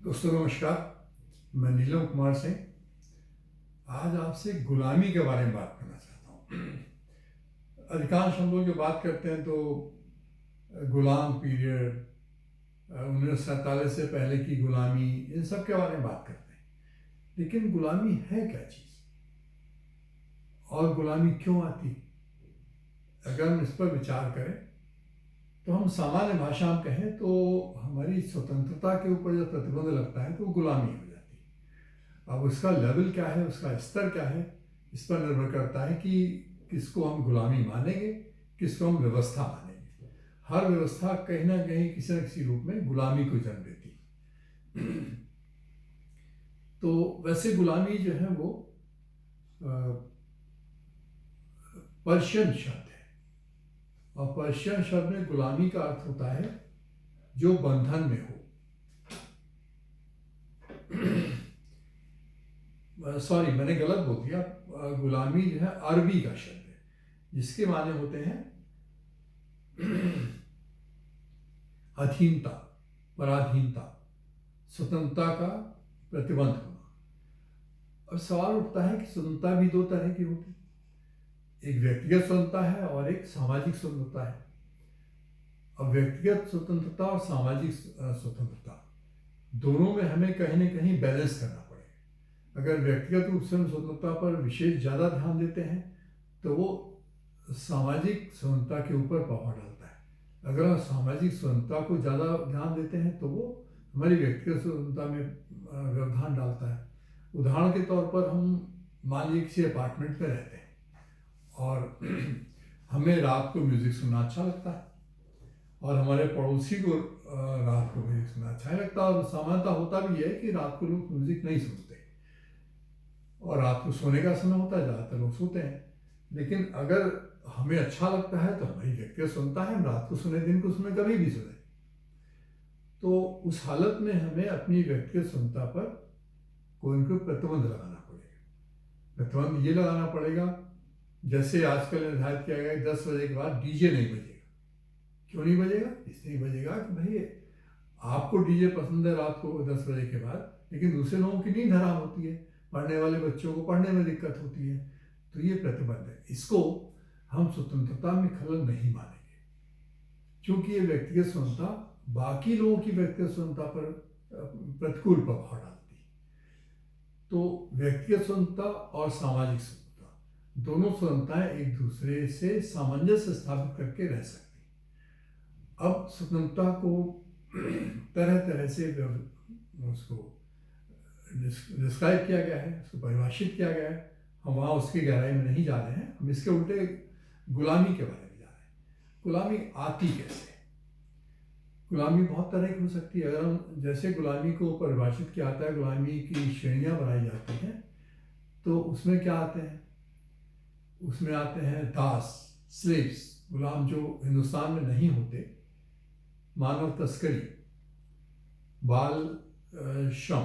दोस्तों नमस्कार। मैं नीलम कुमार सिंह आज आपसे गुलामी के बारे में बात करना चाहता हूँ। अधिकांश हम लोग जो बात करते हैं तो गुलाम पीरियड, 1947 से पहले की गुलामी, इन सब के बारे में बात करते हैं। लेकिन गुलामी है क्या चीज़ और गुलामी क्यों आती? अगर हम इस पर विचार करें तो हम सामान्य भाषा में कहें तो हमारी स्वतंत्रता के ऊपर जब प्रतिबंध लगता है तो गुलामी हो जाती है। अब उसका लेवल क्या है, उसका स्तर क्या है, इस पर निर्भर करता है कि किसको हम गुलामी मानेंगे, किसको हम व्यवस्था मानेंगे। हर व्यवस्था कहीं ना कहीं किसी न किसी रूप में गुलामी को जन्म देती है। तो वैसे गुलामी जो है वो पर्शियन शब्द है और पर्शियन शब्द में गुलामी का अर्थ होता है जो बंधन में हो। सॉरी, मैंने गलत बोल दिया। गुलामी जो है अरबी का शब्द है जिसके माने होते हैं अधीनता, पराधीनता, स्वतंत्रता का प्रतिबंध होना। अब सवाल उठता है कि स्वतंत्रता भी दो तरह की होती है, एक व्यक्तिगत स्वतंत्रता है और एक सामाजिक स्वतंत्रता है। अब व्यक्तिगत स्वतंत्रता और सामाजिक स्वतंत्रता दोनों में हमें कहीं ना कहीं बैलेंस करना पड़ेगा। अगर व्यक्तिगत रूप से हम स्वतंत्रता पर विशेष ज़्यादा ध्यान देते हैं तो वो सामाजिक स्वतंत्रता के ऊपर प्रभाव डालता है। अगर हम सामाजिक स्वतंत्रता को ज़्यादा ध्यान देते हैं तो वो हमारी व्यक्तिगत स्वतंत्रता में व्यवधान डालता है। उदाहरण के तौर पर हम मान लीजिए किसी अपार्टमेंट में रहते हैं और हमें रात को म्यूज़िक सुनना अच्छा लगता है और हमारे पड़ोसी को रात को म्यूज़िक सुनना अच्छा नहीं लगता। और सामान्यतः होता भी है कि रात को लोग म्यूज़िक नहीं सुनते और रात को सोने का समय होता है, ज़्यादातर लोग सोते हैं। लेकिन अगर हमें अच्छा लगता है तो हमारी व्यक्तिगत सुनता है, हम रात को सुने, दिन को सुने, कभी भी सुने। तो उस हालत में हमें अपनी व्यक्तिगत सुनता पर कोई ना कोई प्रतिबंध लगाना पड़ेगा। प्रतिबंध ये लगाना पड़ेगा, जैसे आजकल निर्धारित किया गया है 10 बजे के बाद डीजे नहीं बजेगा। क्यों नहीं बजेगा? इसलिए बजेगा कि भाई आपको डीजे पसंद है रात को 10 बजे के बाद, लेकिन दूसरे लोगों की नींद हराम होती है, पढ़ने वाले बच्चों को पढ़ने में दिक्कत होती है। तो ये प्रतिबंध है, इसको हम स्वतंत्रता में खलल नहीं मानेंगे, क्योंकि ये व्यक्तिगत स्वतंत्रता बाकी लोगों की व्यक्तिगत स्वतंत्रता पर प्रतिकूल प्रभाव डालती है। तो व्यक्तिगत स्वतंत्रता और सामाजिक स्वतंत्रता दोनों स्वतंत्रताएं एक दूसरे से सामंजस्य स्थापित करके रह सकती हैं। अब स्वतंत्रता को तरह तरह से उसको डिस्क्राइब किया गया है, उसको परिभाषित किया गया है। हम वहाँ उसकी गहराई में नहीं जा रहे हैं, हम इसके उल्टे गुलामी के बारे में जा रहे हैं। गुलामी आती कैसे? गुलामी बहुत तरह की हो सकती है। अगर हम जैसे गुलामी को परिभाषित किया जाता है, गुलामी की श्रेणियाँ बनाई जाती हैं, तो उसमें क्या आते हैं? उसमें आते हैं दास, स्लेव्स, गुलाम जो हिंदुस्तान में नहीं होते, मानव तस्करी, बाल श्रम,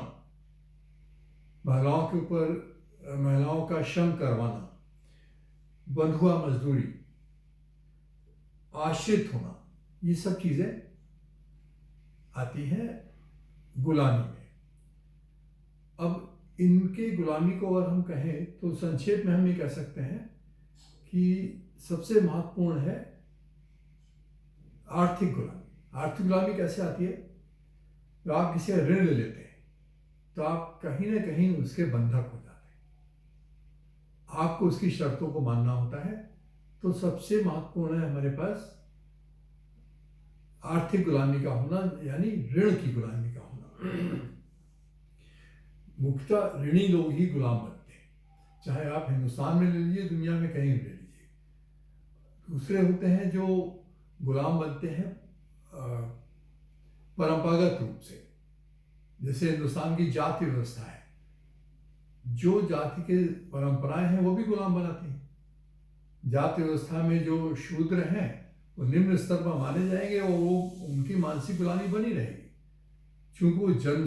महिलाओं के ऊपर महिलाओं का श्रम करवाना, बंधुआ मजदूरी, आश्रित होना, ये सब चीज़ें आती हैं गुलामी में। अब इनके गुलामी को अगर हम कहें तो संक्षेप में हम ये कह सकते हैं कि सबसे महत्वपूर्ण है आर्थिक गुलामी। आर्थिक गुलामी कैसे आती है? तो आप किसी का ऋण ले लेते हैं तो आप कहीं ना कहीं उसके बंधक हो जाते हैं, आपको उसकी शर्तों को मानना होता है। तो सबसे महत्वपूर्ण है हमारे पास आर्थिक गुलामी का होना, यानी ऋण की गुलामी का होना। मुख्यतः ऋणी लोग ही गुलाम बनते हैं, चाहे आप हिंदुस्तान में ले लीजिए, दुनिया में कहीं भी ले लीजिए। दूसरे होते हैं जो गुलाम बनते हैं परंपरागत रूप से, जैसे हिंदुस्तान की जाति व्यवस्था है, जो जाति के परंपराएं हैं वो भी गुलाम बनाती हैं। जाति व्यवस्था में जो शूद्र हैं वो निम्न स्तर पर माने जाएंगे और वो उनकी मानसिक गुलामी बनी रहेगी, क्योंकि वो जन्म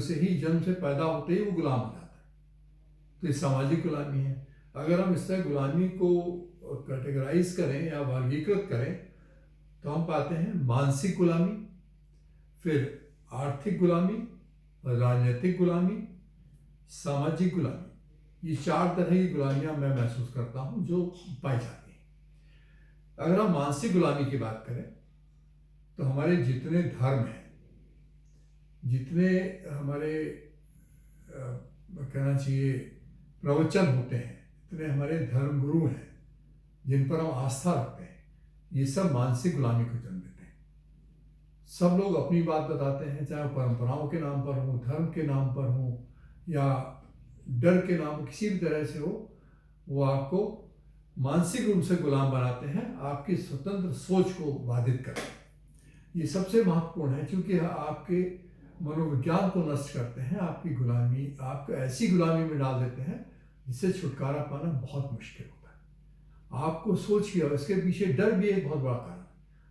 से पैदा होते ही वो गुलाम हो जाता है। तो ये सामाजिक गुलामी है। अगर हम इस तरह गुलामी को कैटेगराइज करें या वर्गीकृत करें तो हम पाते हैं मानसिक गुलामी, फिर आर्थिक गुलामी राजनीतिक गुलामी, सामाजिक गुलामी, ये 4 तरह की गुलामियां मैं महसूस करता हूं जो पाई जाती हैं। अगर हम मानसिक गुलामी की बात करें तो हमारे जितने धर्म हैं, जितने हमारे कहना चाहिए प्रवचन होते हैं, इतने हमारे धर्म गुरु हैं जिन पर हम आस्था रखते हैं, ये सब मानसिक गुलामी को जन्म देते हैं। सब लोग अपनी बात बताते हैं, चाहे परंपराओं के नाम पर हो, धर्म के नाम पर हो, या डर के नाम किसी भी तरह से हो, वो आपको मानसिक रूप से गुलाम बनाते हैं, आपकी स्वतंत्र सोच को बाधित करते हैं। ये सबसे महत्वपूर्ण है, क्योंकि आपके मनोविज्ञान को नष्ट करते हैं, आपकी गुलामी, आपको ऐसी गुलामी में डाल देते हैं जिससे छुटकारा पाना बहुत मुश्किल होता है। आपको सोच किया, इसके पीछे डर भी एक बहुत बड़ा कारण है।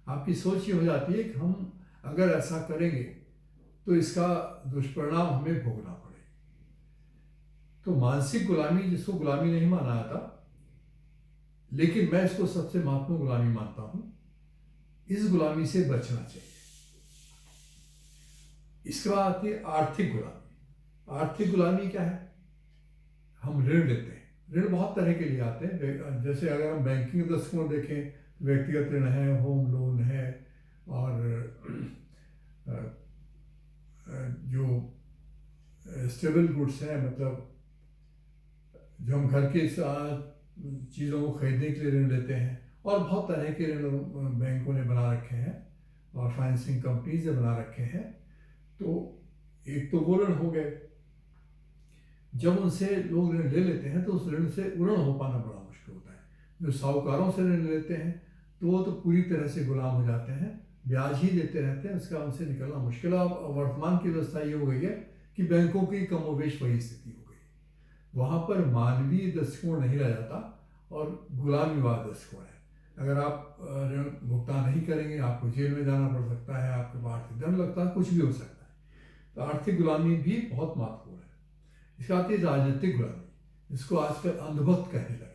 आपकी सोच ये हो जाती है कि हम अगर ऐसा करेंगे तो इसका दुष्परिणाम हमें भोगना पड़ेगा। तो मानसिक गुलामी, जिसको गुलामी नहीं माना जाता, लेकिन मैं इसको सबसे महत्वपूर्ण गुलामी मानता हूं, इस गुलामी से बचना चाहिए। इसके बाद आती है आर्थिक गुलामी। आर्थिक गुलामी क्या है? हम ऋण लेते हैं। ऋण बहुत तरह के लिए आते हैं। जैसे अगर हम बैंकिंग दृष्टिकोण देखें, व्यक्तिगत ऋण है, होम लोन है, और जो स्टेबल गुड्स हैं, मतलब जो हम घर के चीज़ों को खरीदने के लिए ऋण लेते हैं, और बहुत तरह के ऋण बैंकों ने बना रखे हैं और फाइनेंसिंग कंपनीज ने बना रखे हैं। तो एक तो वो ऋण हो गए। जब उनसे लोग ऋण ले लेते हैं तो उस ऋण से ऋण हो पाना बड़ा मुश्किल होता है। जो साहूकारों से ऋण लेते हैं तो वो तो पूरी तरह से गुलाम हो जाते हैं, ब्याज ही देते रहते हैं, उसका उनसे निकलना मुश्किल है। अब वर्तमान की व्यवस्था ये हो गई है कि बैंकों की कमोवेश वही स्थिति हो गई, वहाँ पर मानवीय दृष्टिकोण नहीं रह जाता और गुलामीवाद दृष्टिकोण है। अगर आप ऋण भुगतान नहीं करेंगे, आपको जेल में जाना पड़ सकता है, आपके पास आर्थिक दंड लगता है, कुछ भी हो सकता है। तो आर्थिक गुलामी भी बहुत महत्वपूर्ण है। इसके आती है राजनीतिक गुलामी, जिसको आजकल अंधभक्त कहने लगे।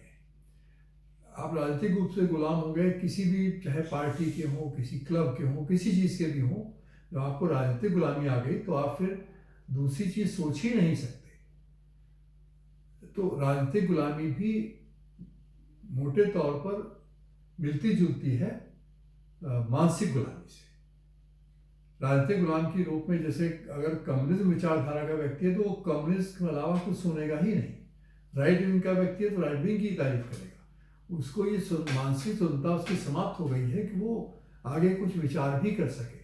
आप राजनीतिक रूप से गुलाम हो गए, किसी भी, चाहे पार्टी के हों, किसी क्लब के हों, किसी चीज़ के भी हों, जब आपको राजनीतिक गुलामी आ गई तो आप फिर दूसरी चीज़ सोच ही नहीं सकते। तो राजनीतिक गुलामी भी मोटे तौर पर मिलती जुलती है मानसिक गुलामी से। राजनीतिक गुलाम के रूप में, जैसे अगर कम्युनिज्म विचारधारा का व्यक्ति है तो वो कम्युनिस्ट के अलावा कुछ सुनेगा ही नहीं। राइट विंग का व्यक्ति है तो राइट विंग की तारीफ करेगा। उसको ये मानसिक स्वतंत्रता उसकी समाप्त हो गई है कि वो आगे कुछ विचार भी कर सके।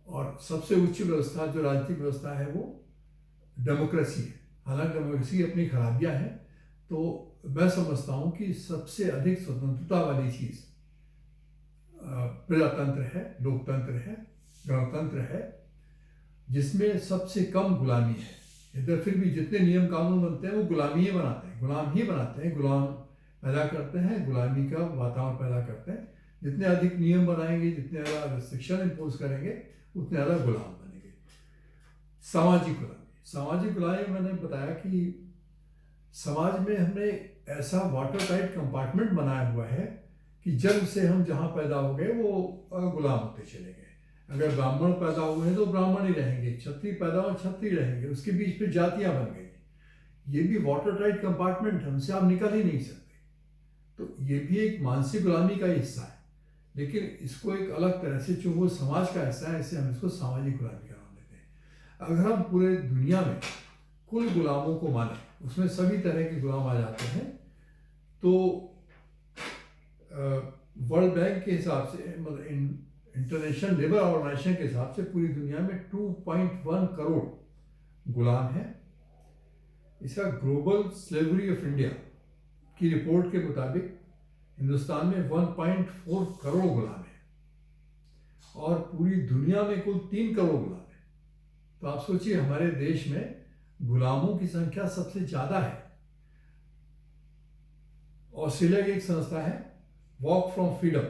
और सबसे उच्च व्यवस्था जो राजनीतिक व्यवस्था है वो डेमोक्रेसी है। हालांकि डेमोक्रेसी की अपनी खराबियां हैं, तो मैं समझता हूँ कि सबसे अधिक स्वतंत्रता वाली चीज़ प्रजातंत्र है, लोकतंत्र है, गणतंत्र है, जिसमें सबसे कम गुलामी है। इधर फिर भी जितने नियम कानून बनते हैं वो गुलामी ही बनाते हैं, गुलाम ही बनाते हैं, गुलाम पैदा करते हैं, गुलामी का वातावरण पैदा करते हैं। जितने अधिक नियम बनाएंगे, जितने ज़्यादा रिस्ट्रिक्शन इम्पोज करेंगे, उतने ज़्यादा गुलाम बनेंगे। सामाजिक गुलामी, सामाजिक गुलामी मैंने बताया कि समाज में हमने ऐसा वाटर टाइट कंपार्टमेंट बनाया हुआ है कि जन्म से हम जहाँ पैदा हो गए वो गुलाम होते चले गए। अगर ब्राह्मण पैदा हुए हैं तो ब्राह्मण ही रहेंगे, क्षत्रिय पैदा हो क्षत्रिय रहेंगे, उसके बीच में जातियां बन गई। ये भी वाटर टाइट कंपार्टमेंट है, हमसे आप निकल ही नहीं सकते। तो ये भी एक मानसिक गुलामी का हिस्सा है, लेकिन इसको एक अलग तरह से, जो वो समाज का हिस्सा है, इससे हम इसको सामाजिक गुलामी का नाम देते हैं। अगर हम पूरे दुनिया में कुल गुलामों को माने, उसमें सभी तरह के गुलाम आ जाते हैं, तो वर्ल्ड बैंक के हिसाब से, मतलब इंटरनेशनल लेबर ऑर्गेनाइजेशन के हिसाब से पूरी दुनिया में 2.1 करोड़ गुलाम हैं। इसका ग्लोबल स्लेवरी ऑफ इंडिया की रिपोर्ट के मुताबिक हिंदुस्तान में 1.4 करोड़ गुलाम हैं और पूरी दुनिया में कुल 3 करोड़ गुलाम हैं। तो आप सोचिए, हमारे देश में गुलामों की संख्या सबसे ज़्यादा है। ऑस्ट्रेलिया की एक संस्था है वॉक फ्रॉम फ्रीडम,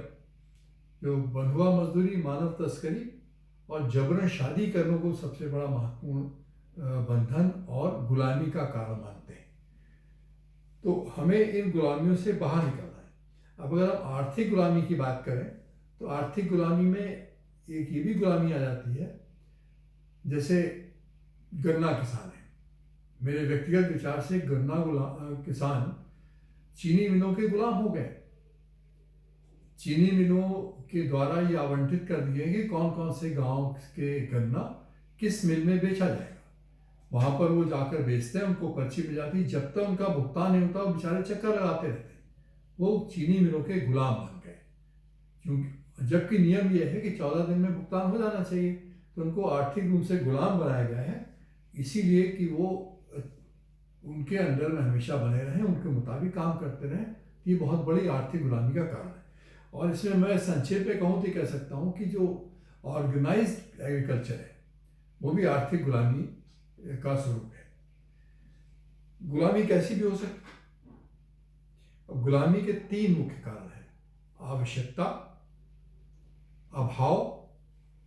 जो बंधुआ मजदूरी, मानव तस्करी और जबरन शादी करने को सबसे बड़ा महत्वपूर्ण बंधन और गुलामी का कारण मानते हैं। तो हमें इन गुलामियों से बाहर निकलना है। अब अगर हम आर्थिक गुलामी की बात करें तो आर्थिक गुलामी में एक ये भी गुलामी आ जाती है, जैसे गन्ना किसान हैं। मेरे व्यक्तिगत विचार से किसान चीनी मिलों के गुलाम हो गए। चीनी मिलों के द्वारा ये आवंटित कर दिए कि कौन कौन से गांव के गन्ना किस मिल में बेचा जाएगा। वहां पर वो जाकर बेचते हैं, उनको पर्ची मिल जाती है। जब तक उनका भुगतान नहीं होता वो बेचारे चक्कर लगाते रहते हैं। वो चीनी मिलों के गुलाम बन गए, क्योंकि जबकि नियम यह है कि 14 दिन में भुगतान हो जाना चाहिए। तो उनको आर्थिक रूप से गुलाम बनाया गया है, इसीलिए कि वो उनके अंडर में हमेशा बने रहें, उनके मुताबिक काम करते रहें। ये बहुत बड़ी आर्थिक गुलामी का कारण है। और इसमें मैं संक्षेप में कहूँ तो कह सकता हूँ कि जो ऑर्गेनाइज्ड एग्रीकल्चर है वो भी आर्थिक गुलामी का स्वरूप है। गुलामी कैसी भी हो सकती है। गुलामी के 3 मुख्य कारण हैं: आवश्यकता, अभाव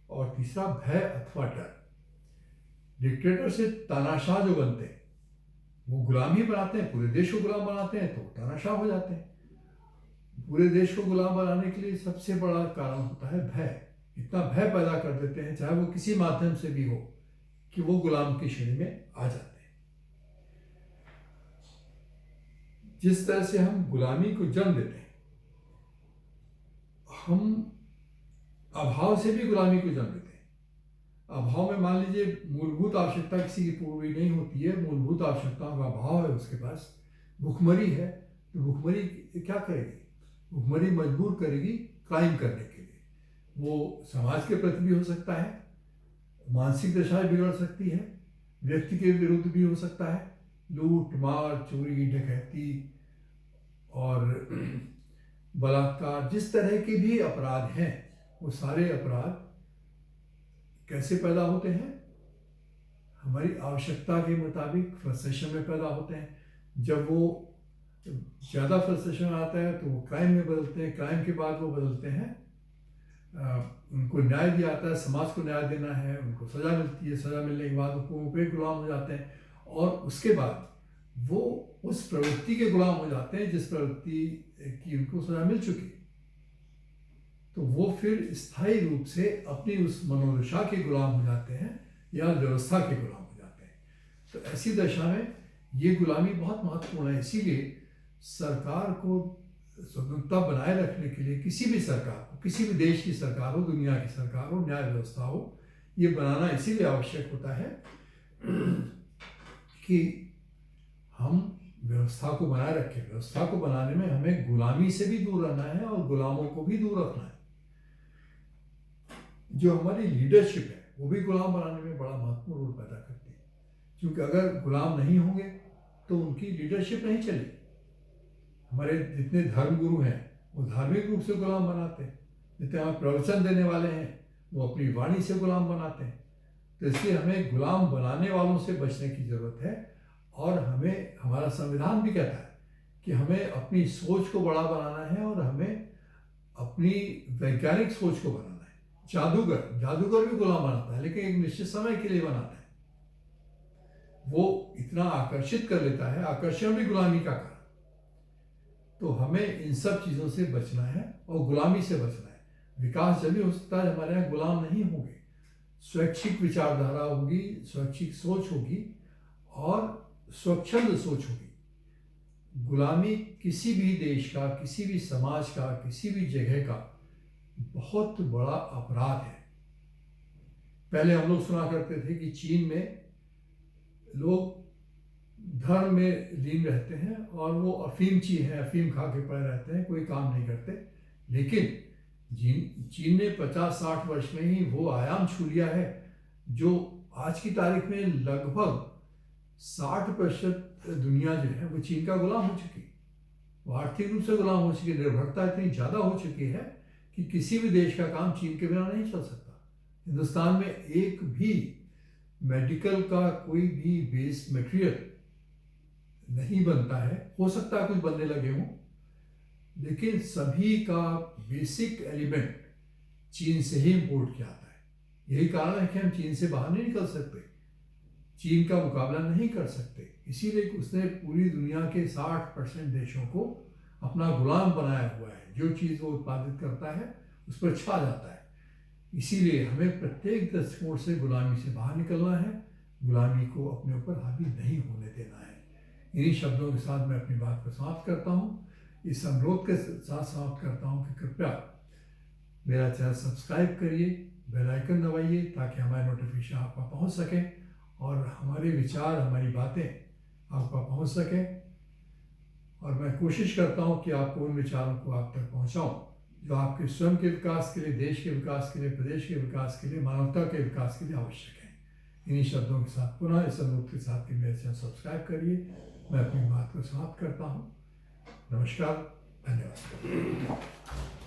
और तीसरा भय अथवा डर। डिक्टेटर से तानाशाह जो बनते हैं वो गुलाम ही बनाते हैं, पूरे देश को गुलाम बनाते हैं तो तानाशाह हो जाते हैं। पूरे देश को गुलाम बनाने के लिए सबसे बड़ा कारण होता है भय। इतना भय पैदा कर देते हैं, चाहे वो किसी माध्यम से भी हो, कि वो गुलाम की श्रेणी में आ जाते हैं। जिस तरह से हम गुलामी को जन्म देते हैं, हम अभाव से भी गुलामी को जन्म देते हैं। अभाव में मान लीजिए मूलभूत आवश्यकता किसी की पूरी नहीं होती है, मूलभूत आवश्यकताओं का अभाव है उसके पास, भुखमरी है, तो भुखमरी क्या करेगी? भुखमरी मजबूर करेगी क्राइम करने के लिए। वो समाज के प्रति भी हो सकता है, मानसिक दशा बिगड़ सकती है, व्यक्ति के विरुद्ध भी हो सकता है। लूट मार, चोरी, डकैती और बलात्कार, जिस तरह के भी अपराध हैं, वो सारे अपराध कैसे पैदा होते हैं? हमारी आवश्यकता के मुताबिक फ्रस्ट्रेशन में पैदा होते हैं। जब वो ज़्यादा फ्रस्ट्रेशन आता है तो वो क्राइम में बदलते हैं, क्राइम के बाद वो बदलते हैं, उनको न्याय दिया जाता है, समाज को न्याय देना है, उनको सज़ा मिलती है, सज़ा मिलने के बाद वो पे गुलाम हो जाते हैं, और उसके बाद वो उस प्रवृत्ति के गुलाम हो जाते हैं जिस प्रवृत्ति की उनको सज़ा मिल चुकी। तो वो फिर स्थायी रूप से अपनी उस मनोदशा के गुलाम हो जाते हैं या व्यवस्था के गुलाम हो जाते हैं। तो ऐसी दशा में ये गुलामी बहुत महत्वपूर्ण है। इसीलिए सरकार को स्वतंत्रता बनाए रखने के लिए, किसी भी सरकार को, किसी भी देश की सरकार हो, दुनिया की सरकार हो, न्याय व्यवस्था हो, ये बनाना इसीलिए आवश्यक होता है कि हम व्यवस्था को बनाए रखें। व्यवस्था को बनाने में हमें गुलामी से भी दूर रहना है और गुलामों को भी दूर रखना है। जो हमारी लीडरशिप है वो भी गुलाम बनाने में बड़ा महत्वपूर्ण रोल पैदा करती है, क्योंकि अगर गुलाम नहीं होंगे तो उनकी लीडरशिप नहीं चलेगी। हमारे जितने धर्मगुरु हैं वो धार्मिक रूप से गुलाम बनाते हैं, जितने हमारे प्रवचन देने वाले हैं वो अपनी वाणी से गुलाम बनाते हैं। तो इसलिए हमें गुलाम बनाने वालों से बचने की ज़रूरत है। और हमें, हमारा संविधान भी कहता है कि हमें अपनी सोच को बड़ा बनाना है और हमें अपनी वैज्ञानिक सोच को बनाना है। जादूगर भी गुलाम बनाता है, लेकिन एक निश्चित समय के लिए बनाता है। वो इतना आकर्षित कर लेता है, आकर्षण भी गुलामी का कारण। तो हमें इन सब चीज़ों से बचना है और गुलामी से बचना है। विकास जब भी हो सकता है हमारे यहाँ गुलाम नहीं होंगे, स्वैच्छिक विचारधारा होगी, स्वैच्छिक सोच होगी और स्वच्छंद सोच होगी। गुलामी किसी भी देश का, किसी भी समाज का, किसी भी जगह का बहुत बड़ा अपराध है। पहले हम लोग सुना करते थे कि चीन में लोग धर्म में लीन रहते हैं और वो अफीमची हैं, अफीम खा के पड़े रहते हैं, कोई काम नहीं करते। लेकिन चीन ने 50-60 वर्ष में ही वो आयाम छू लिया है जो आज की तारीख में लगभग 60% दुनिया जो है वो चीन का गुलाम हो चुकी है। वो आर्थिक रूप से गुलाम हो चुकी है। निर्भरता इतनी ज़्यादा हो चुकी है कि किसी भी देश का काम चीन के बिना नहीं चल सकता। हिंदुस्तान में एक भी मेडिकल का कोई भी वेस्ट मटेरियल नहीं बनता है, हो सकता है कुछ बनने लगे हों, लेकिन सभी का बेसिक एलिमेंट चीन से ही इंपोर्ट किया आता है। यही कारण है कि हम चीन से बाहर नहीं निकल सकते, चीन का मुकाबला नहीं कर सकते। इसीलिए उसने पूरी दुनिया के 60% देशों को अपना गुलाम बनाया हुआ है। जो चीज़ वो उत्पादित करता है उस पर छा जाता है। इसीलिए हमें प्रत्येक दृष्टिकोण से गुलामी से बाहर निकलना है, गुलामी को अपने ऊपर हावी नहीं होने देना है। इन्हीं शब्दों के साथ मैं अपनी बात को समाप्त करता हूँ। इस अनुरोध के साथ समाप्त करता हूँ कि कृपया मेरा चैनल सब्सक्राइब करिए, बेल आइकन दबाइए ताकि हमारे नोटिफिकेशन आप पास पहुँच सकें और हमारे विचार, हमारी बातें आप पास पहुँच सकें। और मैं कोशिश करता हूँ कि आपको उन विचारों को आप तक पहुँचाऊँ जो आपके स्वयं के विकास के लिए, देश के विकास के लिए, प्रदेश के विकास के लिए, मानवता के विकास के लिए आवश्यक है। इन्हीं शब्दों के साथ पुनः इस अनुरोध के साथ कि मेरे चैनल सब्सक्राइब करिए, मैं अपनी बात को समाप्त करता हूँ। नमस्कार, धन्यवाद।